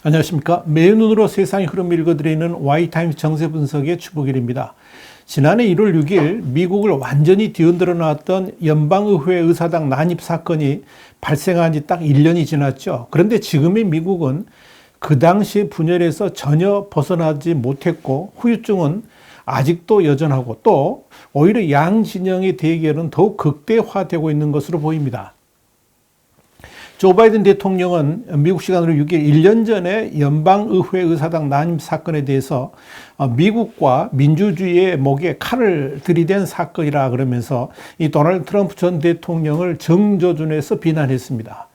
안녕하십니까. 매의 눈으로 세상의 흐름을 읽어드리는 Y타임스 정세 분석의 주보길입니다. 지난해 1월 6일 미국을 완전히 뒤흔들어 놨던 연방의회 의사당 난입 사건이 발생한 지 딱 1년이 지났죠. 그런데 지금의 미국은 그 당시 분열에서 전혀 벗어나지 못했고 후유증은 아직도 여전하고 또 오히려 양 진영의 대결은 더욱 극대화되고 있는 것으로 보입니다. 조 바이든 대통령은 미국 시간으로 6일 1년 전에 연방의회 의사당 난입 사건에 대해서 미국과 민주주의의 목에 칼을 들이댄 사건이라 그러면서 이 도널드 트럼프 전 대통령을 정조준해서 비난했습니다.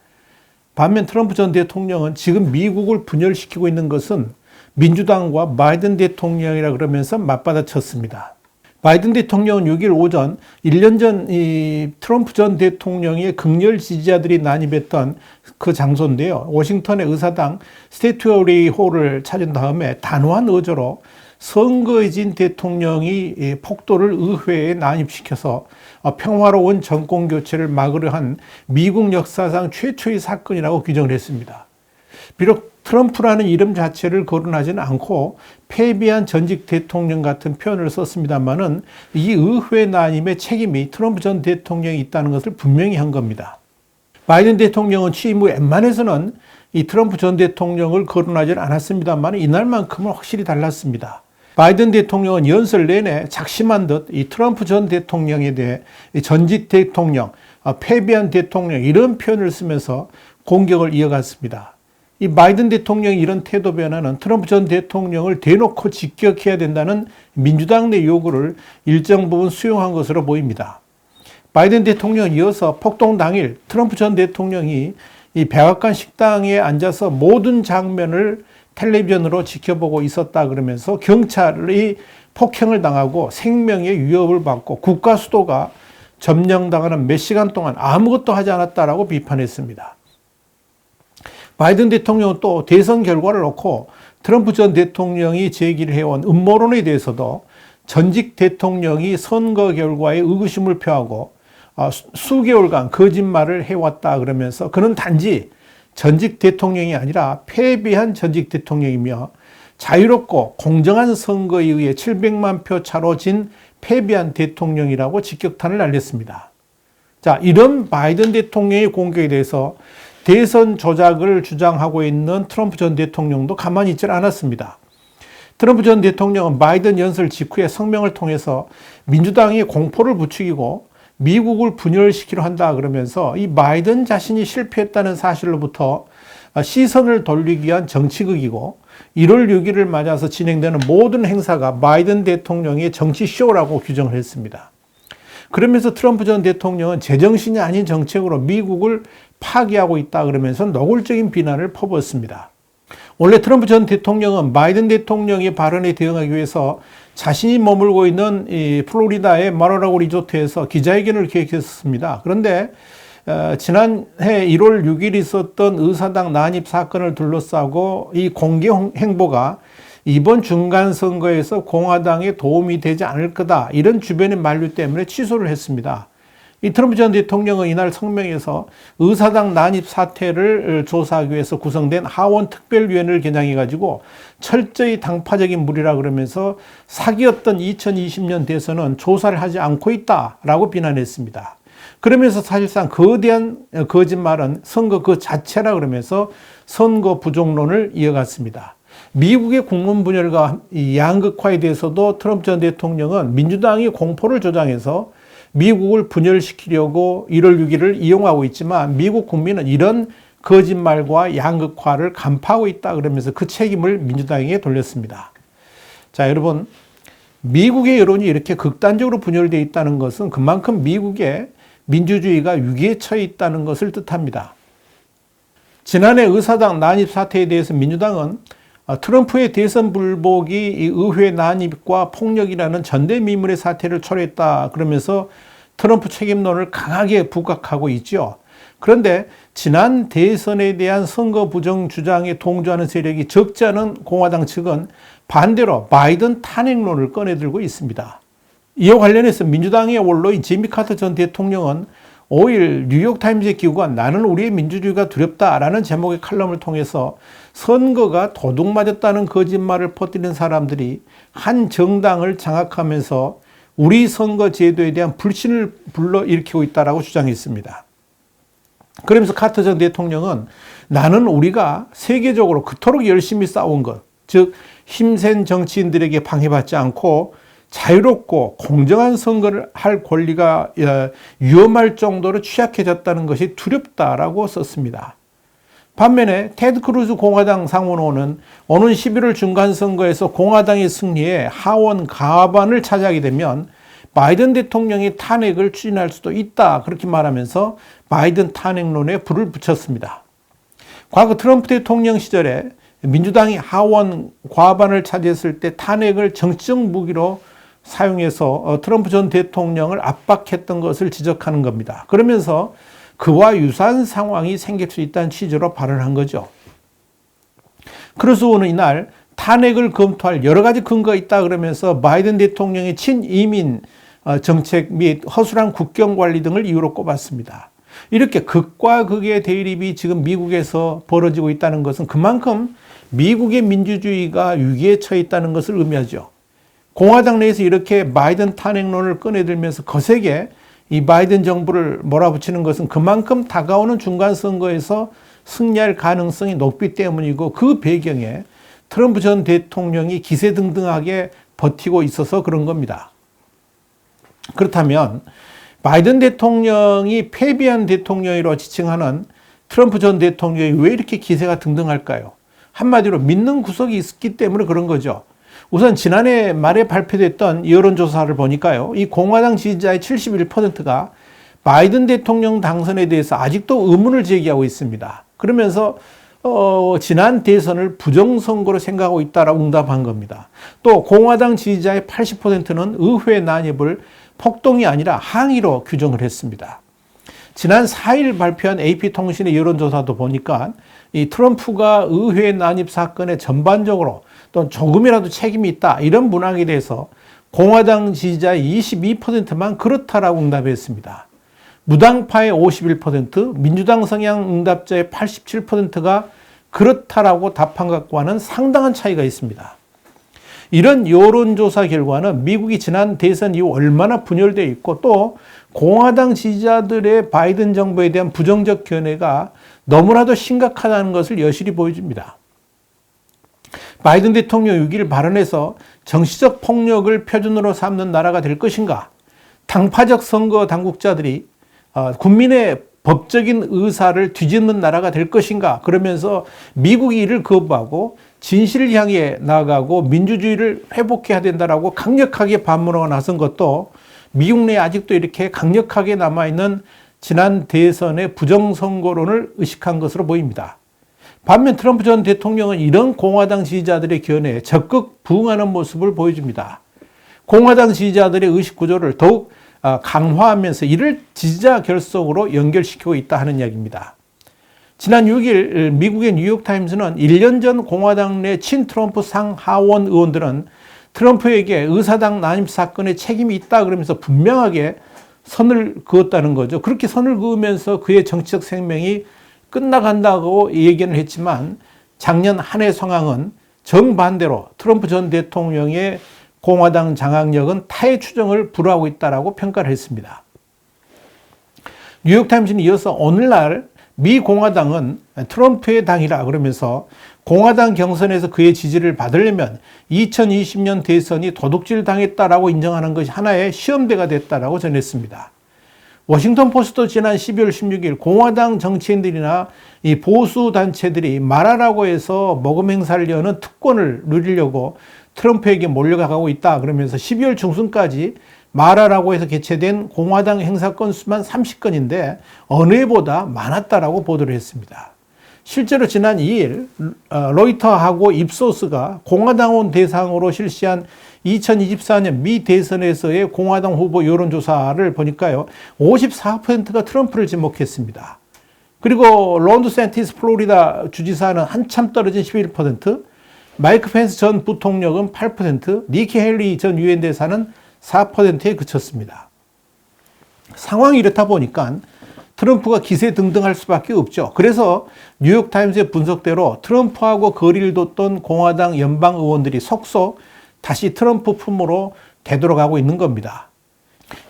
반면 트럼프 전 대통령은 지금 미국을 분열시키고 있는 것은 민주당과 바이든 대통령이라 그러면서 맞받아쳤습니다. 바이든 대통령은 6일 오전 1년 전 이 트럼프 전 대통령의 극렬 지지자들이 난입했던 그 장소인데요. 워싱턴의 의사당 스태튜어리 홀을 찾은 다음에 단호한 의조로 선거에 진 대통령이 폭도를 의회에 난입시켜서 평화로운 정권 교체를 막으려 한 미국 역사상 최초의 사건이라고 규정을 했습니다. 비록 트럼프라는 이름 자체를 거론하지는 않고 패배한 전직 대통령 같은 표현을 썼습니다만은 이 의회 난임의 책임이 트럼프 전 대통령이 있다는 것을 분명히 한 겁니다. 바이든 대통령은 취임 후 웬만해서는 이 트럼프 전 대통령을 거론하지는 않았습니다만 이날만큼은 확실히 달랐습니다. 바이든 대통령은 연설 내내 작심한 듯 이 트럼프 전 대통령에 대해 전직 대통령, 패배한 대통령 이런 표현을 쓰면서 공격을 이어갔습니다. 이 바이든 대통령의 이런 태도 변화는 트럼프 전 대통령을 대놓고 직격해야 된다는 민주당 내 요구를 일정 부분 수용한 것으로 보입니다. 바이든 대통령은 이어서 폭동 당일 트럼프 전 대통령이 이 백악관 식당에 앉아서 모든 장면을 텔레비전으로 지켜보고 있었다 그러면서 경찰이 폭행을 당하고 생명의 위협을 받고 국가 수도가 점령당하는 몇 시간 동안 아무것도 하지 않았다라고 비판했습니다. 바이든 대통령은 또 대선 결과를 놓고 트럼프 전 대통령이 제기를 해온 음모론에 대해서도 전직 대통령이 선거 결과에 의구심을 표하고 수개월간 거짓말을 해왔다 그러면서 그는 단지 전직 대통령이 아니라 패배한 전직 대통령이며 자유롭고 공정한 선거에 의해 700만 표 차로 진 패배한 대통령이라고 직격탄을 날렸습니다. 자, 이런 바이든 대통령의 공격에 대해서 대선 조작을 주장하고 있는 트럼프 전 대통령도 가만히 있지 않았습니다. 트럼프 전 대통령은 바이든 연설 직후에 성명을 통해서 민주당이 공포를 부추기고 미국을 분열시키려 한다 그러면서 이 바이든 자신이 실패했다는 사실로부터 시선을 돌리기 위한 정치극이고 1월 6일을 맞아서 진행되는 모든 행사가 바이든 대통령의 정치쇼라고 규정을 했습니다. 그러면서 트럼프 전 대통령은 제정신이 아닌 정책으로 미국을 파괴하고 있다 그러면서 노골적인 비난을 퍼부었습니다. 원래 트럼프 전 대통령은 바이든 대통령의 발언에 대응하기 위해서 자신이 머물고 있는 이 플로리다의 마라라고 리조트에서 기자회견을 계획했습니다. 그런데 지난해 1월 6일 있었던 의사당 난입 사건을 둘러싸고 이 공개 행보가 이번 중간선거에서 공화당에 도움이 되지 않을 거다 이런 주변의 만류 때문에 취소를 했습니다. 이 트럼프 전 대통령은 이날 성명에서 의사당 난입 사태를 조사하기 위해서 구성된 하원 특별위원회를 개장해가지고 철저히 당파적인 무리라 그러면서 사기였던 2020년 대선은 조사를 하지 않고 있다라고 비난했습니다. 그러면서 사실상 거대한 거짓말은 선거 그 자체라 그러면서 선거 부족론을 이어갔습니다. 미국의 국론 분열과 양극화에 대해서도 트럼프 전 대통령은 민주당이 공포를 조장해서 미국을 분열시키려고 1월 6일을 이용하고 있지만 미국 국민은 이런 거짓말과 양극화를 간파하고 있다 그러면서 그 책임을 민주당에게 돌렸습니다. 자, 여러분, 미국의 여론이 이렇게 극단적으로 분열되어 있다는 것은 그만큼 미국의 민주주의가 위기에 처해 있다는 것을 뜻합니다. 지난해 의사당 난입 사태에 대해서 민주당은 트럼프의 대선 불복이 의회 난입과 폭력이라는 전대미문의 사태를 초래했다 그러면서 트럼프 책임론을 강하게 부각하고 있죠. 그런데 지난 대선에 대한 선거 부정 주장에 동조하는 세력이 적지 않은 공화당 측은 반대로 바이든 탄핵론을 꺼내들고 있습니다. 이와 관련해서 민주당의 원로인 지미 카터 전 대통령은 5일 뉴욕타임즈에 기고한 나는 우리의 민주주의가 두렵다라는 제목의 칼럼을 통해서 선거가 도둑맞았다는 거짓말을 퍼뜨리는 사람들이 한 정당을 장악하면서 우리 선거 제도에 대한 불신을 불러일으키고 있다고 주장했습니다. 그러면서 카터 전 대통령은 나는 우리가 세계적으로 그토록 열심히 싸운 것, 즉 힘센 정치인들에게 방해받지 않고 자유롭고 공정한 선거를 할 권리가 위험할 정도로 취약해졌다는 것이 두렵다라고 썼습니다. 반면에 테드 크루즈 공화당 상원의원은 오는 11월 중간선거에서 공화당의 승리에 하원 과반을 차지하게 되면 바이든 대통령이 탄핵을 추진할 수도 있다 그렇게 말하면서 바이든 탄핵론에 불을 붙였습니다. 과거 트럼프 대통령 시절에 민주당이 하원 과반을 차지했을 때 탄핵을 정치적 무기로 사용해서 트럼프 전 대통령을 압박했던 것을 지적하는 겁니다. 그러면서 그와 유사한 상황이 생길 수 있다는 취지로 발언한 거죠. 크루즈 의원은 이날 탄핵을 검토할 여러 가지 근거가 있다 그러면서 바이든 대통령의 친이민 정책 및 허술한 국경 관리 등을 이유로 꼽았습니다. 이렇게 극과 극의 대립이 지금 미국에서 벌어지고 있다는 것은 그만큼 미국의 민주주의가 위기에 처해 있다는 것을 의미하죠. 공화당 내에서 이렇게 바이든 탄핵론을 꺼내들면서 거세게 이 바이든 정부를 몰아붙이는 것은 그만큼 다가오는 중간선거에서 승리할 가능성이 높기 때문이고 그 배경에 트럼프 전 대통령이 기세등등하게 버티고 있어서 그런 겁니다. 그렇다면 바이든 대통령이 패배한 대통령으로 지칭하는 트럼프 전 대통령이 왜 이렇게 기세가 등등할까요? 한마디로 믿는 구석이 있기 때문에 그런 거죠. 우선 지난해 말에 발표됐던 여론조사를 보니까요. 이 공화당 지지자의 71%가 바이든 대통령 당선에 대해서 아직도 의문을 제기하고 있습니다. 그러면서 지난 대선을 부정선거로 생각하고 있다라고 응답한 겁니다. 또 공화당 지지자의 80%는 의회 난입을 폭동이 아니라 항의로 규정을 했습니다. 지난 4일 발표한 AP통신의 여론조사도 보니까 이 트럼프가 의회 난입 사건에 전반적으로 또 조금이라도 책임이 있다 이런 문항에 대해서 공화당 지지자의 22%만 그렇다라고 응답했습니다. 무당파의 51%, 민주당 성향 응답자의 87%가 그렇다라고 답한 것과는 상당한 차이가 있습니다. 이런 여론조사 결과는 미국이 지난 대선 이후 얼마나 분열되어 있고 또 공화당 지지자들의 바이든 정부에 대한 부정적 견해가 너무나도 심각하다는 것을 여실히 보여줍니다. 바이든 대통령 6일 발언에서 정치적 폭력을 표준으로 삼는 나라가 될 것인가, 당파적 선거 당국자들이 국민의 법적인 의사를 뒤집는 나라가 될 것인가 그러면서 미국이 이를 거부하고 진실을 향해 나아가고 민주주의를 회복해야 된다라고 강력하게 반문하고 나선 것도 미국 내에 아직도 이렇게 강력하게 남아있는 지난 대선의 부정선거론을 의식한 것으로 보입니다. 반면 트럼프 전 대통령은 이런 공화당 지지자들의 견해에 적극 부응하는 모습을 보여줍니다. 공화당 지지자들의 의식구조를 더욱 강화하면서 이를 지지자 결속으로 연결시키고 있다 하는 이야기입니다. 지난 6일 미국의 뉴욕타임스는 1년 전 공화당 내 친트럼프 상하원 의원들은 트럼프에게 의사당 난입 사건에 책임이 있다 그러면서 분명하게 선을 그었다는 거죠. 그렇게 선을 그으면서 그의 정치적 생명이 끝나간다고 얘기는 했지만 작년 한 해 상황은 정반대로 트럼프 전 대통령의 공화당 장악력은 타의 추정을 불허하고 있다라고 평가를 했습니다. 뉴욕타임스는 이어서 오늘날 미 공화당은 트럼프의 당이라 그러면서 공화당 경선에서 그의 지지를 받으려면 2020년 대선이 도둑질 당했다라고 인정하는 것이 하나의 시험대가 됐다라고 전했습니다. 워싱턴 포스트도 지난 12월 16일 공화당 정치인들이나 이 보수 단체들이 말하라고 해서 모금 행사를 여는 특권을 누리려고 트럼프에게 몰려가고 있다 그러면서 12월 중순까지 말하라고 해서 개최된 공화당 행사 건수만 30건인데 어느 해보다 많았다라고 보도를 했습니다. 실제로 지난 2일 로이터하고 입소스가 공화당원 대상으로 실시한 2024년 미 대선에서의 공화당 후보 여론조사를 보니까요. 54%가 트럼프를 지목했습니다. 그리고 론 디샌티스 플로리다 주지사는 한참 떨어진 11%, 마이크 펜스 전 부통령은 8%, 니키 헬리 전 유엔 대사는 4%에 그쳤습니다. 상황이 이렇다 보니까 트럼프가 기세등등할 수밖에 없죠. 그래서 뉴욕타임스의 분석대로 트럼프하고 거리를 뒀던 공화당 연방 의원들이 속속 다시 트럼프 품으로 되돌아가고 있는 겁니다.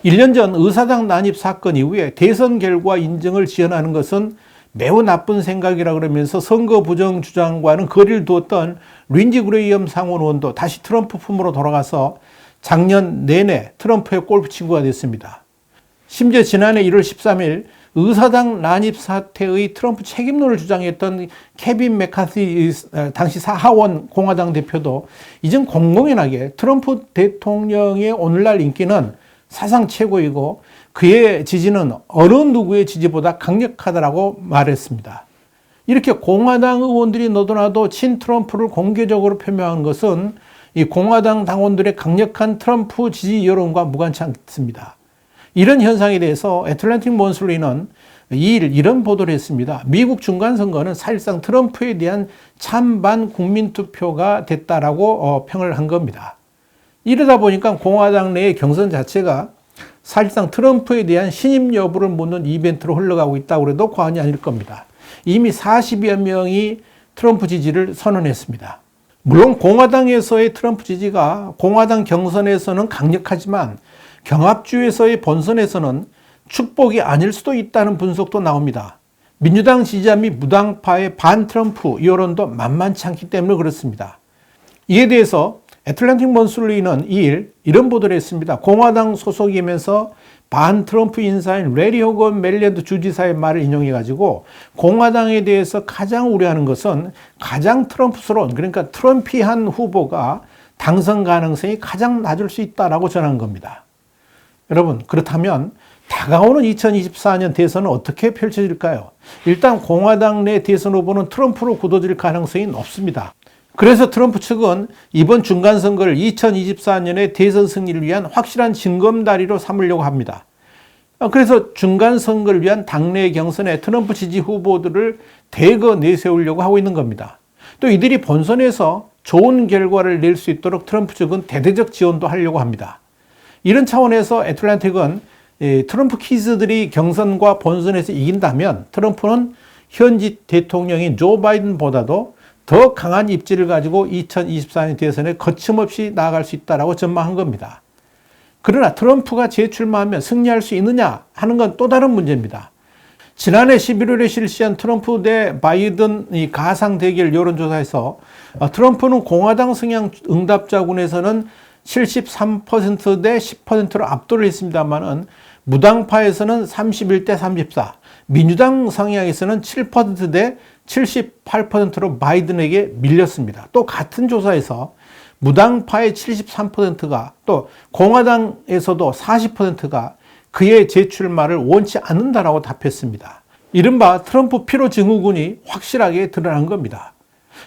1년 전 의사당 난입 사건 이후에 대선 결과 인정을 지연하는 것은 매우 나쁜 생각이라 그러면서 선거 부정 주장과는 거리를 두었던 린지 그레이엄 상원 의원도 다시 트럼프 품으로 돌아가서 작년 내내 트럼프의 골프 친구가 됐습니다. 심지어 지난해 1월 13일 의사당 난입 사태의 트럼프 책임론을 주장했던 케빈 맥카시 당시 하원 공화당 대표도 이젠 공공연하게 트럼프 대통령의 오늘날 인기는 사상 최고이고 그의 지지는 어느 누구의 지지보다 강력하다라고 말했습니다. 이렇게 공화당 의원들이 너도나도 친트럼프를 공개적으로 표명한 것은 이 공화당 당원들의 강력한 트럼프 지지 여론과 무관치 않습니다. 이런 현상에 대해서 애틀랜틱 monthly는 2일 이런 보도를 했습니다. 미국 중간선거는 사실상 트럼프에 대한 찬반 국민투표가 됐다라고 평을 한 겁니다. 이러다 보니까 공화당 내의 경선 자체가 사실상 트럼프에 대한 신임 여부를 묻는 이벤트로 흘러가고 있다고 해도 과언이 아닐 겁니다. 이미 40여 명이 트럼프 지지를 선언했습니다. 물론 공화당에서의 트럼프 지지가 공화당 경선에서는 강력하지만 경합주에서의 본선에서는 축복이 아닐 수도 있다는 분석도 나옵니다. 민주당 지지자 및 무당파의 반트럼프 여론도 만만치 않기 때문에 그렇습니다. 이에 대해서 애틀랜틱 monthly는 2일 이런 보도를 했습니다. 공화당 소속이면서 반트럼프 인사인 레리 호건 메릴랜드 주지사의 말을 인용해가지고 공화당에 대해서 가장 우려하는 것은 가장 트럼프스러운, 그러니까 트럼피한 후보가 당선 가능성이 가장 낮을 수 있다라고 전한 겁니다. 여러분, 그렇다면 다가오는 2024년 대선은 어떻게 펼쳐질까요? 일단 공화당 내 대선 후보는 트럼프로 굳어질 가능성이 높습니다. 그래서 트럼프 측은 이번 중간선거를 2024년의 대선 승리를 위한 확실한 징검다리로 삼으려고 합니다. 그래서 중간선거를 위한 당내 경선에 트럼프 지지 후보들을 대거 내세우려고 하고 있는 겁니다. 또 이들이 본선에서 좋은 결과를 낼 수 있도록 트럼프 측은 대대적 지원도 하려고 합니다. 이런 차원에서 애틀랜틱은 트럼프 키즈들이 경선과 본선에서 이긴다면 트럼프는 현직 대통령인 조 바이든보다도 더 강한 입지를 가지고 2024년 대선에 거침없이 나아갈 수 있다고 전망한 겁니다. 그러나 트럼프가 재출마하면 승리할 수 있느냐 하는 건 또 다른 문제입니다. 지난해 11월에 실시한 트럼프 대 바이든 가상 대결 여론조사에서 트럼프는 공화당 성향 응답자군에서는 73%대 10%로 압도를 했습니다만은 무당파에서는 31대 34, 민주당 성향에서는 7%대 78%로 바이든에게 밀렸습니다. 또 같은 조사에서 무당파의 73%가 또 공화당에서도 40%가 그의 재출마를 원치 않는다라고 답했습니다. 이른바 트럼프 피로 증후군이 확실하게 드러난 겁니다.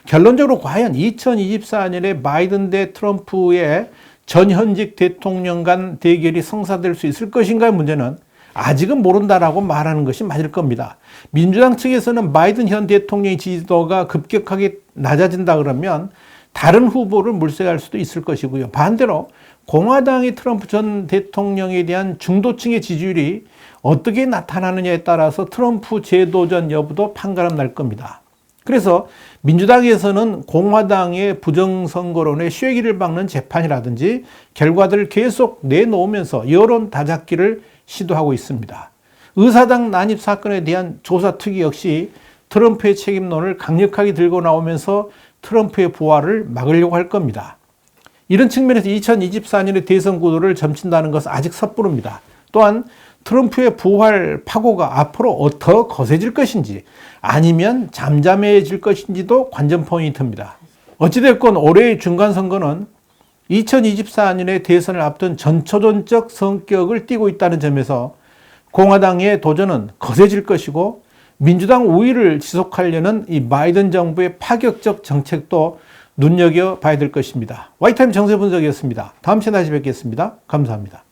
결론적으로 과연 2024년에 바이든 대 트럼프의 전현직 대통령 간 대결이 성사될 수 있을 것인가의 문제는 아직은 모른다라고 말하는 것이 맞을 겁니다. 민주당 측에서는 바이든 현 대통령의 지지도가 급격하게 낮아진다 그러면 다른 후보를 물색할 수도 있을 것이고요. 반대로 공화당의 트럼프 전 대통령에 대한 중도층의 지지율이 어떻게 나타나느냐에 따라서 트럼프 재도전 여부도 판가름 날 겁니다. 그래서 민주당에서는 공화당의 부정선거론에 쐐기를 박는 재판이라든지 결과들을 계속 내놓으면서 여론 다잡기를 시도하고 있습니다. 의사당 난입 사건에 대한 조사 특위 역시 트럼프의 책임론을 강력하게 들고 나오면서 트럼프의 부활을 막으려고 할 겁니다. 이런 측면에서 2024년의 대선 구도를 점친다는 것은 아직 섣부릅니다. 또한 트럼프의 부활 파고가 앞으로 더 거세질 것인지 아니면 잠잠해질 것인지도 관전 포인트입니다. 어찌됐건 올해의 중간선거는 2024년의 대선을 앞둔 전초전적 성격을 띠고 있다는 점에서 공화당의 도전은 거세질 것이고 민주당 우위를 지속하려는 이 바이든 정부의 파격적 정책도 눈여겨봐야 될 것입니다. 와이타임 정세 분석이었습니다. 다음 시간에 다시 뵙겠습니다. 감사합니다.